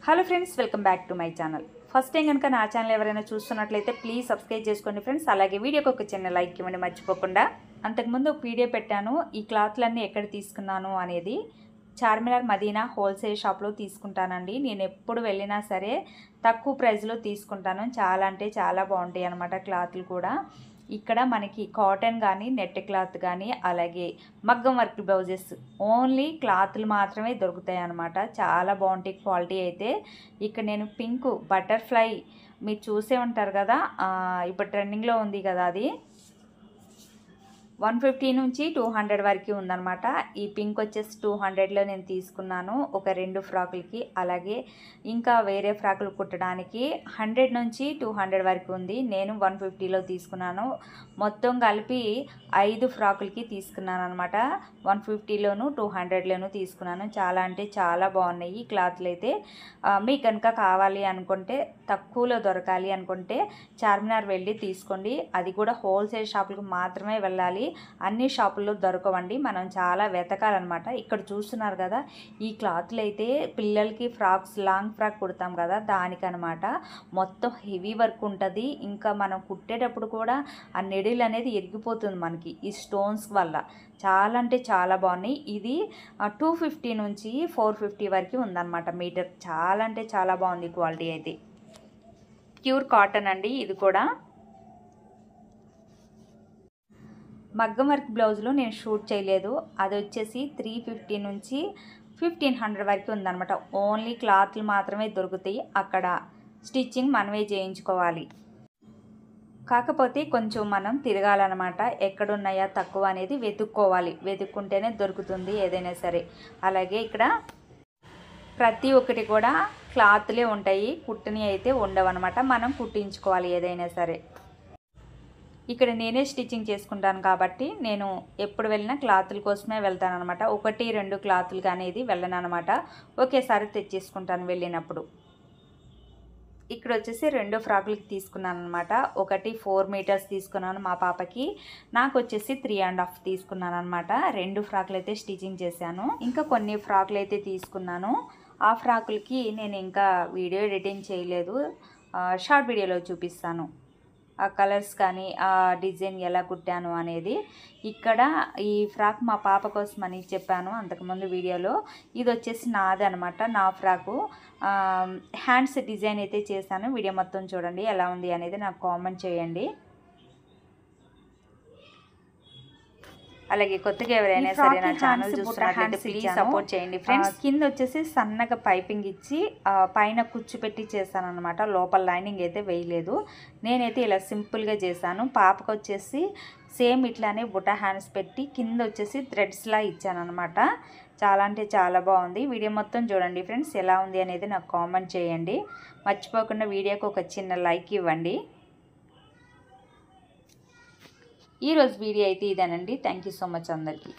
Hello friends, welcome back to my channel. First time కనుక నా channel ఎవరైనా చూస్తున్నట్లయితే ప్లీజ్ సబ్స్క్రైబ్ చేసుకోండి ఫ్రెండ్స్. అలాగే వీడియోకి ఒక చిన్న లైక్ ఇవ్వండి మర్చిపోకుండా. అంతకుముందు ఒక వీడియో పెట్టాను, ఈ క్లాత్లన్నీ ఎక్కడ తీసుకున్నాను అనేది. చార్మినార్ మదీనా హోల్సేల్ షాప్లో తీసుకుంటానండి. నేను ఎప్పుడు వెళ్ళినా సరే తక్కువ ప్రైస్లో తీసుకుంటాను. చాలా అంటే చాలా బాగుంటాయి అన్నమాట క్లాత్లు కూడా. ఇక్కడ మనకి కాటన్ కానీ నెట్ క్లాత్ కానీ అలాగే మగ్గం వర్క్ బ్లౌజెస్ ఓన్లీ క్లాత్లు మాత్రమే దొరుకుతాయి అన్నమాట. చాలా బాగుంటాయి క్వాలిటీ అయితే. ఇక్కడ నేను పింక్ బటర్ఫ్లై మీరు చూసే ఉంటారు కదా, ఇప్పుడు ట్రెండింగ్లో ఉంది కదా, అది 150 నుంచి 200 వరకు ఉందన్నమాట. ఈ పింక్ వచ్చేసి 200లో నేను తీసుకున్నాను ఒక 2 ఫ్రాకులకి. అలాగే ఇంకా వేరే ఫ్రాకులు కుట్టడానికి 100 నుంచి 200 వరకు ఉంది. నేను 150లో తీసుకున్నాను. మొత్తం కలిపి 5 ఫ్రాకులకి తీసుకున్నాను అనమాట. 150లోను 200లోను తీసుకున్నాను. చాలా అంటే చాలా బాగున్నాయి ఈ క్లాత్లు అయితే. మీకు కనుక కావాలి అనుకుంటే, తక్కువలో దొరకాలి అనుకుంటే చార్మినార్ వెళ్ళి తీసుకోండి. అది కూడా హోల్సేల్ షాపులకు మాత్రమే వెళ్ళాలి. అన్ని షాపుల్లో దొరకవండి, మనం చాలా వెతకాలన్నమాట. ఇక్కడ చూస్తున్నారు కదా, ఈ క్లాత్లు అయితే పిల్లలకి ఫ్రాక్స్, లాంగ్ ఫ్రాక్ కుడతాం కదా దానికనమాట. మొత్తం హెవీ వర్క్ ఉంటుంది. ఇంకా మనం కుట్టేటప్పుడు కూడా ఆ నెడిల్ అనేది ఎరిగిపోతుంది మనకి ఈ స్టోన్స్ వల్ల. చాలా అంటే చాలా బాగున్నాయి. ఇది 250 నుంచి 450 వరకు ఉందన్నమాట మీటర్. చాలా అంటే చాలా బాగుంది క్వాలిటీ అయితే. ప్యూర్ కాటన్ అండి ఇది కూడా. మగ్గం వర్క్ బ్లౌజ్లో నేను షూట్ చేయలేదు. అది వచ్చేసి 350 నుంచి 1500 వరకు ఉందన్నమాట. ఓన్లీ క్లాత్లు మాత్రమే దొరుకుతాయి అక్కడ. స్టిచ్చింగ్ మనమే చేయించుకోవాలి. కాకపోతే కొంచెం మనం తిరగాలన్నమాట. ఎక్కడున్నాయా తక్కువ అనేది వెతుక్కోవాలి. వెతుక్కుంటేనే దొరుకుతుంది ఏదైనా సరే. అలాగే ఇక్కడ ప్రతి ఒక్కటి కూడా క్లాత్లే ఉంటాయి, కుట్టని అయితే ఉండవన్నమాట. మనం కుట్టించుకోవాలి ఏదైనా సరే. ఇక్కడ నేనే స్టిచ్చింగ్ చేసుకుంటాను కాబట్టి నేను ఎప్పుడు వెళ్ళినా క్లాతుల కోసమే వెళ్తాను అనమాట. 1-2 క్లాతులు అనేది వెళ్ళను అనమాట. ఒకేసారి తెచ్చేసుకుంటాను వెళ్ళినప్పుడు. ఇక్కడ వచ్చేసి 2 ఫ్రాకులకి తీసుకున్నాను అనమాట. ఒకటి 4 మీటర్స్ తీసుకున్నాను మా పాపకి, నాకు వచ్చేసి 3.5 తీసుకున్నాను అనమాట. 2 ఫ్రాకులు అయితే స్టిచ్చింగ్ చేశాను. ఇంకా కొన్ని ఫ్రాకులు అయితే తీసుకున్నాను. ఆ ఫ్రాకులకి నేను ఇంకా వీడియో ఎడిటింగ్ చేయలేదు, షార్ట్ వీడియోలో చూపిస్తాను ఆ కలర్స్ కానీ ఆ డిజైన్ ఎలా కుట్టాను అనేది. ఇక్కడ ఈ ఫ్రాక్ మా పాప కోసం అని చెప్పాను అంతకుముందు వీడియోలో. ఇది వచ్చేసి నాది అనమాట, నా ఫ్రాకు. హ్యాండ్స్ డిజైన్ అయితే చేశాను. వీడియో మొత్తం చూడండి, ఎలా ఉంది అనేది నాకు కామెంట్ చేయండి. అలాగే కొత్తగా ఎవరైనా సరే నా ఛానల్ చూస్తున్నట్లయితే ప్లీజ్ సపోర్ట్ చేయండి ఫ్రెండ్స్. కింద వచ్చేసి సన్నగా పైపింగ్ ఇచ్చి పైన కుచ్చు పెట్టి చేశాను అనమాట. లోపల లైనింగ్ అయితే వేయలేదు. నేనైతే ఇలా సింపుల్గా చేశాను. పాపకు వచ్చేసి సేమ్ ఇట్లానే బుటా హ్యాండ్స్ పెట్టి కింద వచ్చేసి థ్రెడ్స్లా ఇచ్చాను అనమాట. చాలా అంటే చాలా బాగుంది. వీడియో మొత్తం చూడండి ఫ్రెండ్స్, ఎలా ఉంది అనేది నాకు కామెంట్ చేయండి. మర్చిపోకుండా వీడియోకి ఒక చిన్న లైక్ ఇవ్వండి. ఈరోజు వీడియో అయితే ఇదేనండి. థ్యాంక్ యూ సో మచ్ అందరికీ.